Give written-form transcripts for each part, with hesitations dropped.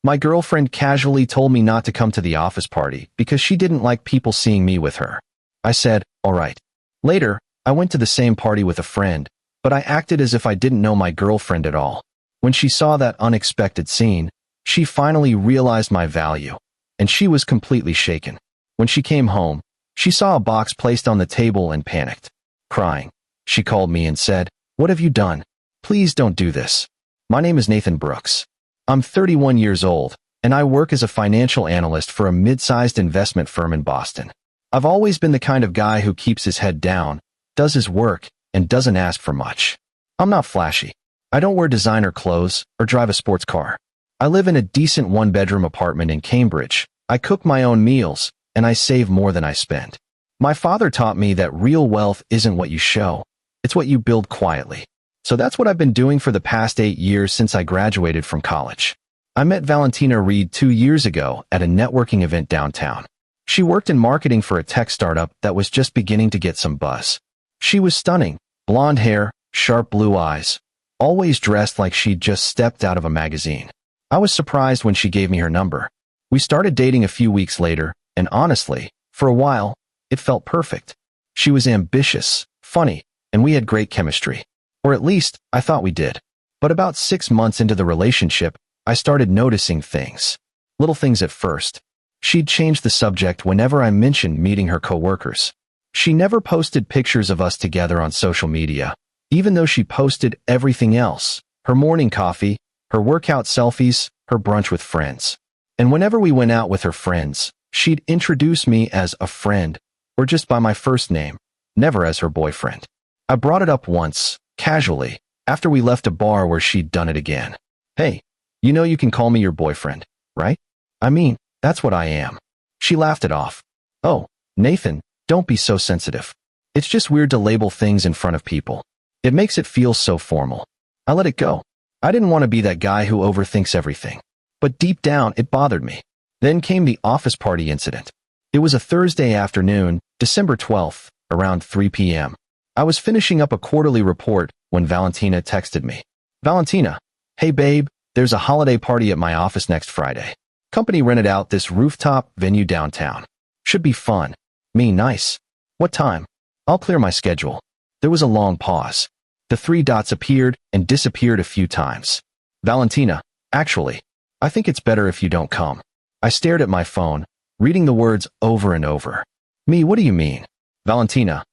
My girlfriend casually told me not to come to the office party because she didn't like people seeing me with her. I said, all right. Later, I went to the same party with a friend, but I acted as if I didn't know my girlfriend at all. When she saw that unexpected scene, she finally realized my value, and she was completely shaken. When she came home, she saw a box placed on the table and panicked. Crying, she called me and said, "What have you done? Please don't do this." My name is Nathan Brooks. I'm 31 years old, and I work as a financial analyst for a mid-sized investment firm in Boston. I've always been the kind of guy who keeps his head down, does his work, and doesn't ask for much. I'm not flashy. I don't wear designer clothes or drive a sports car. I live in a decent one-bedroom apartment in Cambridge. I cook my own meals, and I save more than I spend. My father taught me that real wealth isn't what you show, it's what you build quietly. So that's what I've been doing for the past 8 years since I graduated from college. I met Valentina Reed 2 years ago at a networking event downtown. She worked in marketing for a tech startup that was just beginning to get some buzz. She was stunning, blonde hair, sharp blue eyes, always dressed like she'd just stepped out of a magazine. I was surprised when she gave me her number. We started dating a few weeks later, and honestly, for a while, it felt perfect. She was ambitious, funny, and we had great chemistry. Or at least, I thought we did. But about 6 months into the relationship, I started noticing things. Little things at first. She'd change the subject whenever I mentioned meeting her coworkers. She never posted pictures of us together on social media, even though she posted everything else: her morning coffee, her workout selfies, her brunch with friends. And whenever we went out with her friends, she'd introduce me as a friend, or just by my first name, never as her boyfriend. I brought it up once, casually, after we left a bar where she'd done it again. "Hey, you know you can call me your boyfriend, right? I mean, that's what I am." She laughed it off. "Oh, Nathan, don't be so sensitive. It's just weird to label things in front of people. It makes it feel so formal." I let it go. I didn't want to be that guy who overthinks everything. But deep down, it bothered me. Then came the office party incident. It was a Thursday afternoon, December 12th, around 3 p.m. I was finishing up a quarterly report when Valentina texted me. "Valentina, hey babe, there's a holiday party at my office next Friday. Company rented out this rooftop venue downtown. Should be fun." Me, nice. "What time?" "I'll clear my schedule." There was a long pause. The 3 dots appeared and disappeared a few times. "Valentina, actually, I think it's better if you don't come." I stared at my phone, reading the words over and over. "Me, what do you mean?" "Valentina,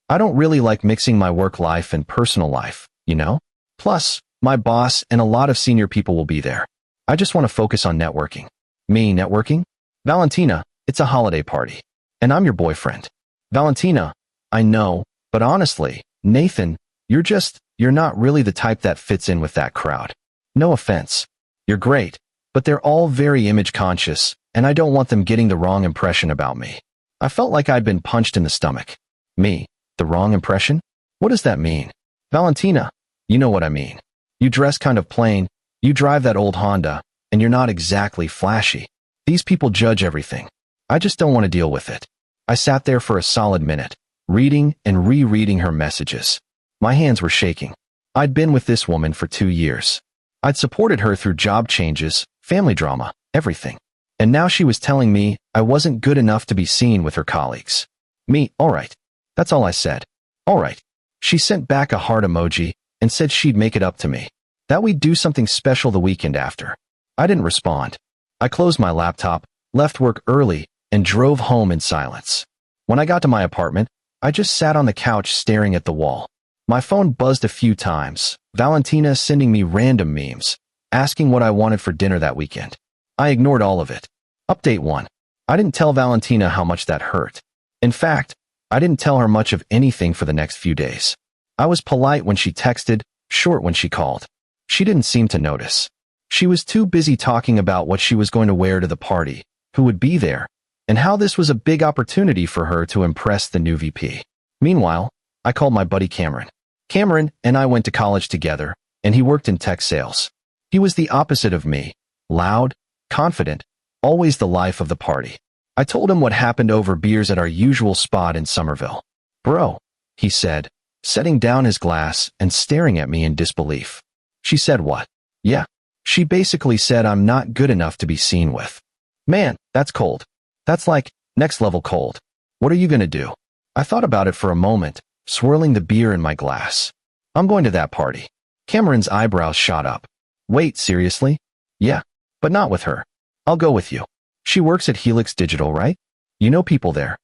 I don't really like mixing my work life and personal life, you know? Plus, my boss and a lot of senior people will be there. I just want to focus on networking." "Me, networking?" "Valentina, it's a holiday party. And I'm your boyfriend." "Valentina, I know, but honestly, Nathan, you're not really the type that fits in with that crowd. No offense. You're great, but they're all very image conscious, and I don't want them getting the wrong impression about me." I felt like I'd been punched in the stomach. Me, the wrong impression? What does that mean? "Valentina, you know what I mean. You dress kind of plain, you drive that old Honda, and you're not exactly flashy. These people judge everything. I just don't want to deal with it." I sat there for a solid minute, reading and rereading her messages. My hands were shaking. I'd been with this woman for 2 years. I'd supported her through job changes, family drama, everything. And now she was telling me I wasn't good enough to be seen with her colleagues. Me, all right. That's all I said. All right. She sent back a heart emoji and said she'd make it up to me, that we'd do something special the weekend after. I didn't respond. I closed my laptop, left work early, and drove home in silence. When I got to my apartment, I just sat on the couch staring at the wall. My phone buzzed a few times, Valentina sending me random memes, asking what I wanted for dinner that weekend. I ignored all of it. Update 1. I didn't tell Valentina how much that hurt. In fact, I didn't tell her much of anything for the next few days. I was polite when she texted, short when she called. She didn't seem to notice. She was too busy talking about what she was going to wear to the party, who would be there, and how this was a big opportunity for her to impress the new VP. Meanwhile, I called my buddy Cameron. Cameron and I went to college together, and he worked in tech sales. He was the opposite of me, loud, confident, always the life of the party. I told him what happened over beers at our usual spot in Somerville. "Bro," he said, setting down his glass and staring at me in disbelief. "She said what?" "Yeah, She basically said I'm not good enough to be seen with. Man, that's cold. That's like, next level cold. What are you gonna do? I thought about it for a moment, swirling the beer in my glass. I'm going to that party. Cameron's eyebrows shot up. Wait, seriously? Yeah, but not with her. I'll go with you. She works at Helix Digital, right? You know people there.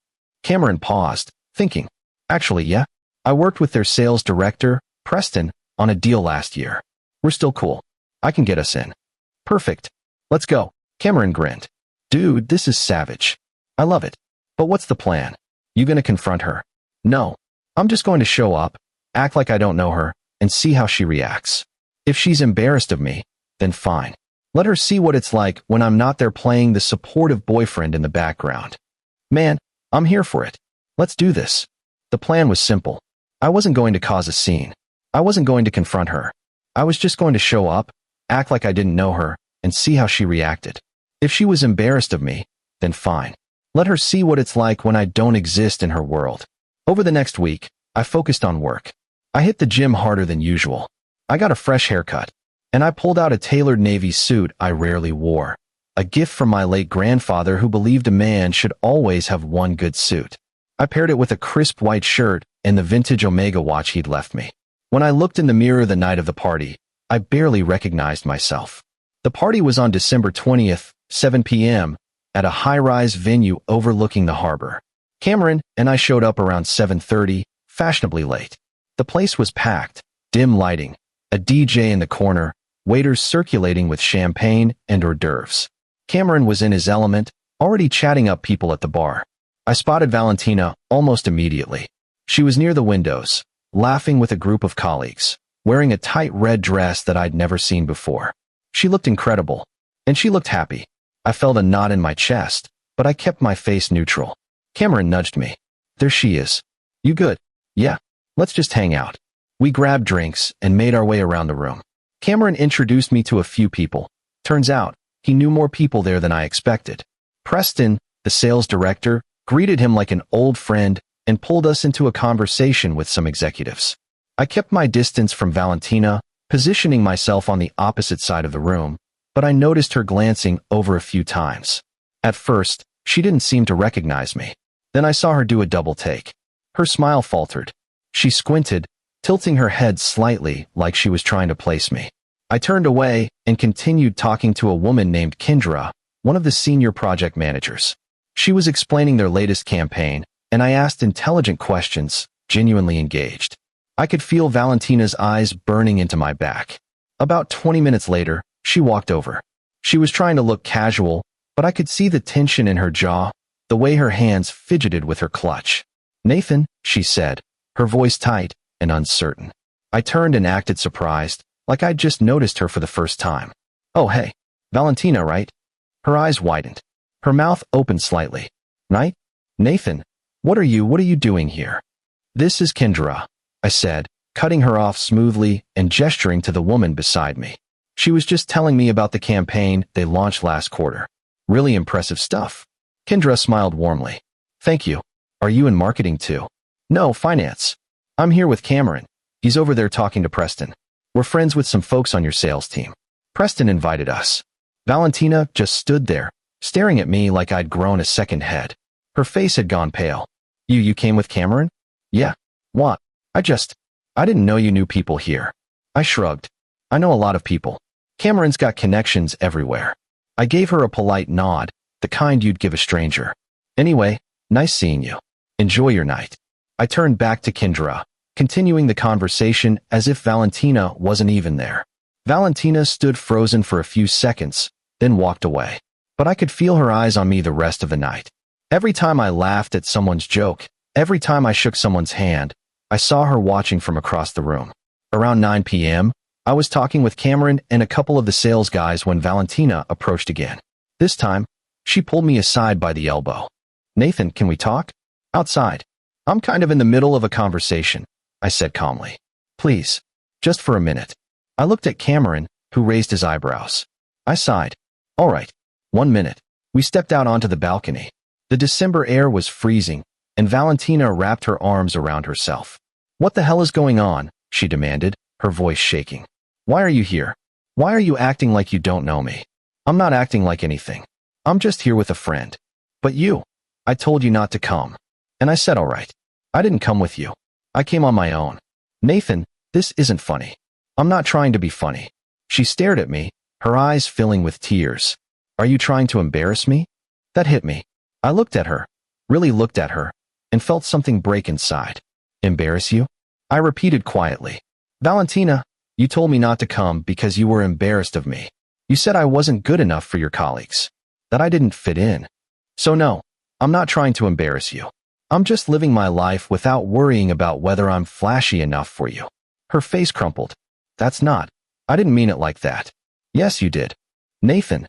Cameron paused, thinking. Actually, yeah. I worked with their sales director, Preston, on a deal last year. We're still cool. I can get us in. Perfect. Let's go. Cameron grinned. Dude, this is savage. I love it. But what's the plan? You gonna confront her? No. I'm just going to show up, act like I don't know her, and see how she reacts. If she's embarrassed of me, then fine. Let her see what it's like when I'm not there playing the supportive boyfriend in the background. Man, I'm here for it. Let's do this. The plan was simple. I wasn't going to cause a scene. I wasn't going to confront her. I was just going to show up, act like I didn't know her, and see how she reacted. If she was embarrassed of me, then fine. Let her see what it's like when I don't exist in her world. Over the next week, I focused on work. I hit the gym harder than usual. I got a fresh haircut, and I pulled out a tailored navy suit I rarely wore, a gift from my late grandfather who believed a man should always have one good suit. I paired it with a crisp white shirt and the vintage Omega watch he'd left me. When I looked in the mirror the night of the party, I barely recognized myself. The party was on December 20th, 7 p.m., at a high-rise venue overlooking the harbor. Cameron and I showed up around 7:30, fashionably late. The place was packed, dim lighting, a DJ in the corner, waiters circulating with champagne and hors d'oeuvres. Cameron was in his element, already chatting up people at the bar. I spotted Valentina almost immediately. She was near the windows, laughing with a group of colleagues, wearing a tight red dress that I'd never seen before. She looked incredible, and she looked happy. I felt a knot in my chest, but I kept my face neutral. Cameron nudged me. There she is. You good? Yeah. Let's just hang out. We grabbed drinks and made our way around the room. Cameron introduced me to a few people. Turns out, he knew more people there than I expected. Preston, the sales director, greeted him like an old friend and pulled us into a conversation with some executives. I kept my distance from Valentina, positioning myself on the opposite side of the room, but I noticed her glancing over a few times. At first, she didn't seem to recognize me. Then I saw her do a double take. Her smile faltered. She squinted, tilting her head slightly like she was trying to place me. I turned away and continued talking to a woman named Kendra, one of the senior project managers. She was explaining their latest campaign, and I asked intelligent questions, genuinely engaged. I could feel Valentina's eyes burning into my back. About 20 minutes later, she walked over. She was trying to look casual, but I could see the tension in her jaw, the way her hands fidgeted with her clutch. Nathan, she said, her voice tight and uncertain. I turned and acted surprised, like I'd just noticed her for the first time. Oh hey, Valentina, right? Her eyes widened. Her mouth opened slightly. Right? Nathan, what are you doing here? This is Kendra, I said, cutting her off smoothly and gesturing to the woman beside me. She was just telling me about the campaign they launched last quarter. Really impressive stuff. Kendra smiled warmly. Thank you. Are you in marketing too? No, finance. I'm here with Cameron. He's over there talking to Preston. We're friends with some folks on your sales team. Preston invited us. Valentina just stood there, staring at me like I'd grown a second head. Her face had gone pale. You came with Cameron? Yeah. What? I didn't know you knew people here. I shrugged. I know a lot of people. Cameron's got connections everywhere. I gave her a polite nod, the kind you'd give a stranger. Anyway, nice seeing you. Enjoy your night. I turned back to Kendra, continuing the conversation as if Valentina wasn't even there. Valentina stood frozen for a few seconds, then walked away. But I could feel her eyes on me the rest of the night. Every time I laughed at someone's joke, every time I shook someone's hand, I saw her watching from across the room. Around 9 p.m., I was talking with Cameron and a couple of the sales guys when Valentina approached again. This time, she pulled me aside by the elbow. Nathan, can we talk? Outside. I'm kind of in the middle of a conversation, I said calmly. Please, just for a minute. I looked at Cameron, who raised his eyebrows. I sighed. All right, 1 minute. We stepped out onto the balcony. The December air was freezing, and Valentina wrapped her arms around herself. What the hell is going on? She demanded, her voice shaking. Why are you here? Why are you acting like you don't know me? I'm not acting like anything. I'm just here with a friend. But you, I told you not to come. And I said all right. I didn't come with you. I came on my own. Nathan, this isn't funny. I'm not trying to be funny. She stared at me, her eyes filling with tears. Are you trying to embarrass me? That hit me. I looked at her, really looked at her, and felt something break inside. Embarrass you? I repeated quietly. Valentina, you told me not to come because you were embarrassed of me. You said I wasn't good enough for your colleagues, that I didn't fit in. So no, I'm not trying to embarrass you. I'm just living my life without worrying about whether I'm flashy enough for you. Her face crumpled. That's not. I didn't mean it like that. Yes, you did. Nathan,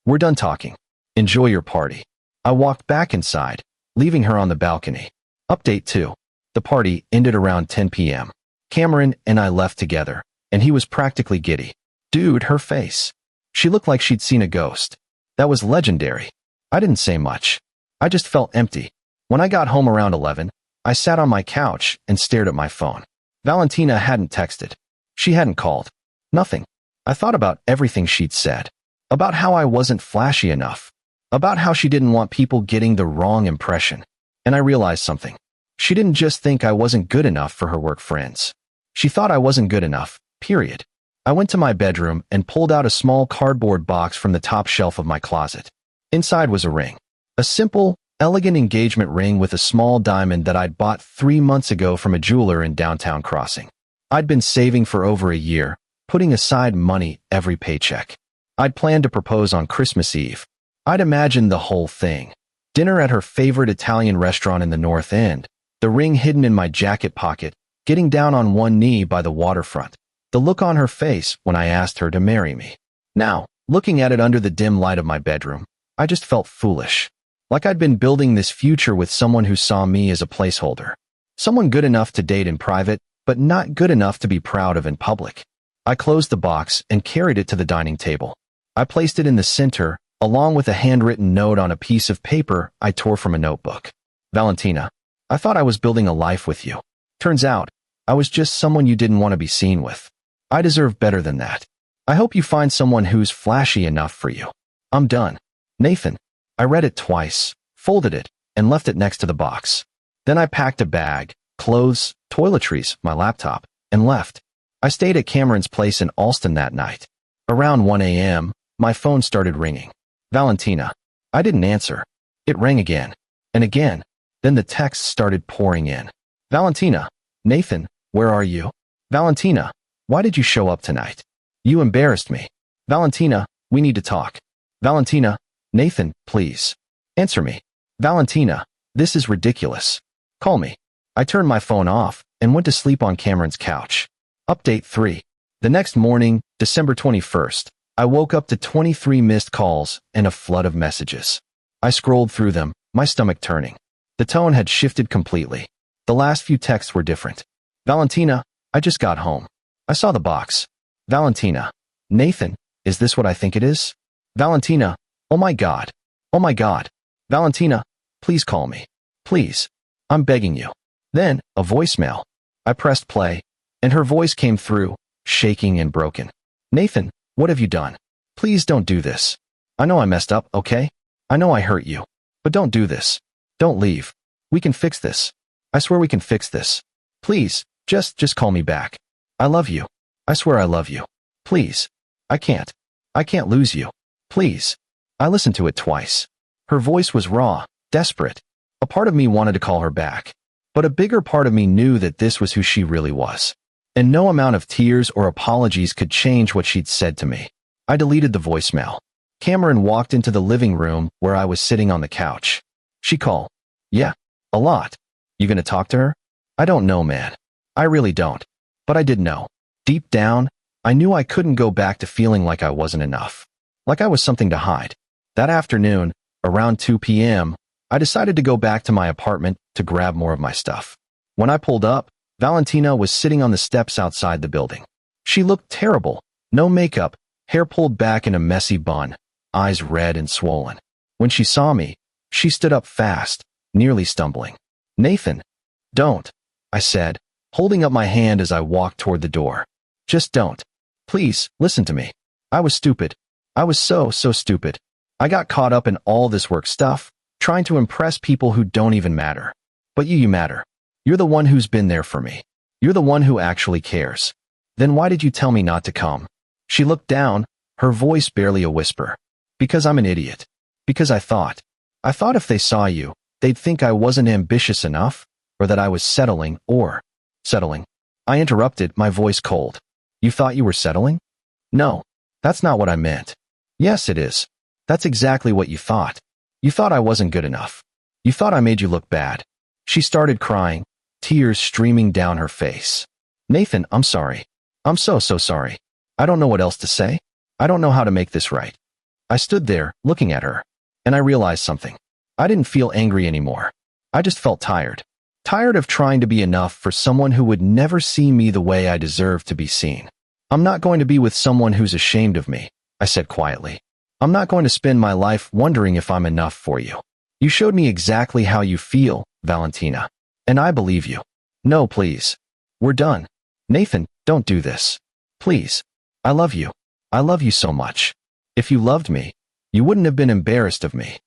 we're done talking. Enjoy your party. I walked back inside, leaving her on the balcony. Update 2. The party ended around 10 p.m. Cameron and I left together, and he was practically giddy. Dude, her face. She looked like she'd seen a ghost. That was legendary. I didn't say much. I just felt empty. When I got home around 11, I sat on my couch and stared at my phone. Valentina hadn't texted. She hadn't called. Nothing. I thought about everything she'd said. About how I wasn't flashy enough. About how she didn't want people getting the wrong impression. And I realized something. She didn't just think I wasn't good enough for her work friends. She thought I wasn't good enough, period. I went to my bedroom and pulled out a small cardboard box from the top shelf of my closet. Inside was a ring. A simple, elegant engagement ring with a small diamond that I'd bought 3 months ago from a jeweler in downtown Crossing. I'd been saving for over a year, putting aside money every paycheck. I'd planned to propose on Christmas Eve. I'd imagined the whole thing. Dinner at her favorite Italian restaurant in the North End, the ring hidden in my jacket pocket, getting down on one knee by the waterfront, the look on her face when I asked her to marry me. Now, looking at it under the dim light of my bedroom, I just felt foolish. Like I'd been building this future with someone who saw me as a placeholder. Someone good enough to date in private, but not good enough to be proud of in public. I closed the box and carried it to the dining table. I placed it in the center, along with a handwritten note on a piece of paper I tore from a notebook. Valentina, I thought I was building a life with you. Turns out, I was just someone you didn't want to be seen with. I deserve better than that. I hope you find someone who's flashy enough for you. I'm done. Nathan. I read it twice, folded it, and left it next to the box. Then I packed a bag, clothes, toiletries, my laptop, and left. I stayed at Cameron's place in Alston that night. Around 1 a.m., my phone started ringing. Valentina. I didn't answer. It rang again. And again. Then the texts started pouring in. Valentina. Nathan, where are you? Valentina. Why did you show up tonight? You embarrassed me. Valentina, we need to talk. Valentina. Nathan, please. Answer me. Valentina, this is ridiculous. Call me. I turned my phone off and went to sleep on Cameron's couch. Update 3. The next morning, December 21st, I woke up to 23 missed calls and a flood of messages. I scrolled through them, my stomach turning. The tone had shifted completely. The last few texts were different. Valentina, I just got home. I saw the box. Valentina. Nathan, is this what I think it is? Valentina. Oh my God. Oh my God. Valentina, please call me. Please. I'm begging you. Then, a voicemail. I pressed play, and her voice came through, shaking and broken. Nathan, what have you done? Please don't do this. I know I messed up, okay? I know I hurt you. But don't do this. Don't leave. We can fix this. I swear we can fix this. Please, just call me back. I love you. I swear I love you. Please. I can't. I can't lose you. Please. I listened to it twice. Her voice was raw, desperate. A part of me wanted to call her back. But a bigger part of me knew that this was who she really was. And no amount of tears or apologies could change what she'd said to me. I deleted the voicemail. Cameron walked into the living room where I was sitting on the couch. She called. Yeah, a lot. You gonna talk to her? I don't know, man. I really don't. But I did know. Deep down, I knew I couldn't go back to feeling like I wasn't enough. Like I was something to hide. That afternoon, around 2 p.m., I decided to go back to my apartment to grab more of my stuff. When I pulled up, Valentina was sitting on the steps outside the building. She looked terrible. No makeup, hair pulled back in a messy bun, eyes red and swollen. When she saw me, she stood up fast, nearly stumbling. Nathan. Don't, I said, holding up my hand as I walked toward the door. Just don't. Please, listen to me. I was stupid. I was so stupid. I got caught up in all this work stuff, trying to impress people who don't even matter. But you matter. You're the one who's been there for me. You're the one who actually cares. Then why did you tell me not to come? She looked down, her voice barely a whisper. Because I'm an idiot. Because I thought if they saw you, they'd think I wasn't ambitious enough, or that I was settling. I interrupted, my voice cold. You thought you were settling? No, that's not what I meant. Yes, it is. That's exactly what you thought. You thought I wasn't good enough. You thought I made you look bad. She started crying, tears streaming down her face. Nathan, I'm sorry. I'm so sorry. I don't know what else to say. I don't know how to make this right. I stood there, looking at her, and I realized something. I didn't feel angry anymore. I just felt tired. Tired of trying to be enough for someone who would never see me the way I deserve to be seen. I'm not going to be with someone who's ashamed of me, I said quietly. I'm not going to spend my life wondering if I'm enough for you. You showed me exactly how you feel, Valentina. And I believe you. No, please. We're done. Nathan, don't do this. Please. I love you. I love you so much. If you loved me, you wouldn't have been embarrassed of me.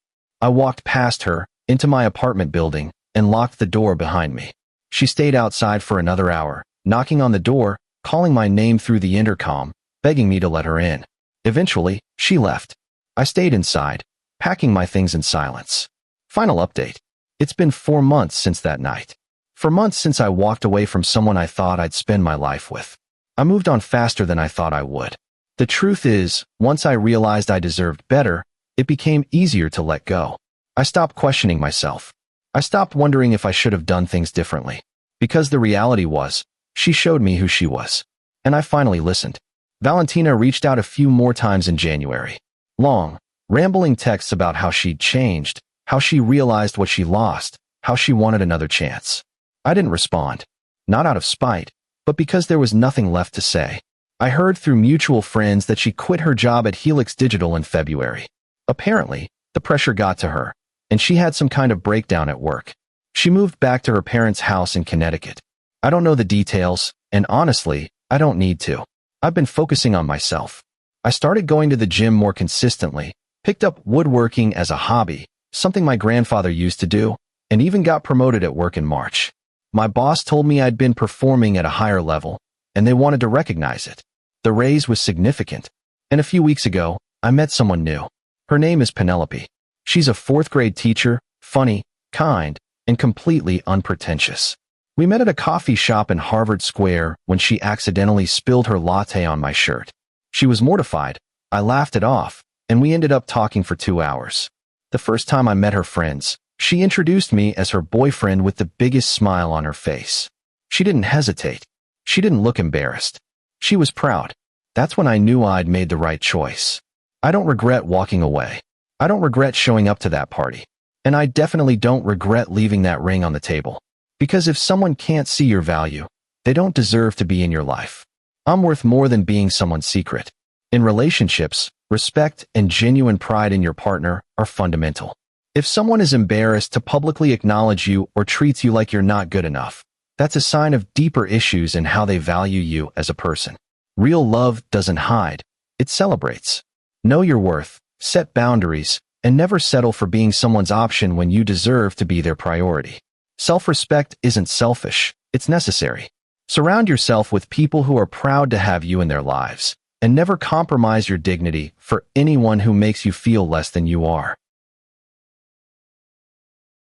I walked past her, into my apartment building, and locked the door behind me. She stayed outside for another hour, knocking on the door, calling my name through the intercom, begging me to let her in. Eventually, she left. I stayed inside, packing my things in silence. Final update. It's been 4 months since that night. 4 months since I walked away from someone I thought I'd spend my life with. I moved on faster than I thought I would. The truth is, once I realized I deserved better, it became easier to let go. I stopped questioning myself. I stopped wondering if I should have done things differently. Because the reality was, she showed me who she was. And I finally listened. Valentina reached out a few more times in January. Long, rambling texts about how she'd changed, how she realized what she lost, how she wanted another chance. I didn't respond. Not out of spite, but because there was nothing left to say. I heard through mutual friends that she quit her job at Helix Digital in February. Apparently, the pressure got to her, and she had some kind of breakdown at work. She moved back to her parents' house in Connecticut. I don't know the details, and honestly, I don't need to. I've been focusing on myself. I started going to the gym more consistently, picked up woodworking as a hobby, something my grandfather used to do, and even got promoted at work in March. My boss told me I'd been performing at a higher level, and they wanted to recognize it. The raise was significant. And a few weeks ago, I met someone new. Her name is Penelope. She's a 4th grade teacher, funny, kind, and completely unpretentious. We met at a coffee shop in Harvard Square when she accidentally spilled her latte on my shirt. She was mortified. I laughed it off, and we ended up talking for 2 hours. The first time I met her friends, she introduced me as her boyfriend with the biggest smile on her face. She didn't hesitate. She didn't look embarrassed. She was proud. That's when I knew I'd made the right choice. I don't regret walking away. I don't regret showing up to that party. And I definitely don't regret leaving that ring on the table. Because if someone can't see your value, they don't deserve to be in your life. I'm worth more than being someone's secret. In relationships, respect and genuine pride in your partner are fundamental. If someone is embarrassed to publicly acknowledge you or treats you like you're not good enough, that's a sign of deeper issues in how they value you as a person. Real love doesn't hide, it celebrates. Know your worth, set boundaries, and never settle for being someone's option when you deserve to be their priority. Self-respect isn't selfish, it's necessary. Surround yourself with people who are proud to have you in their lives, and never compromise your dignity for anyone who makes you feel less than you are.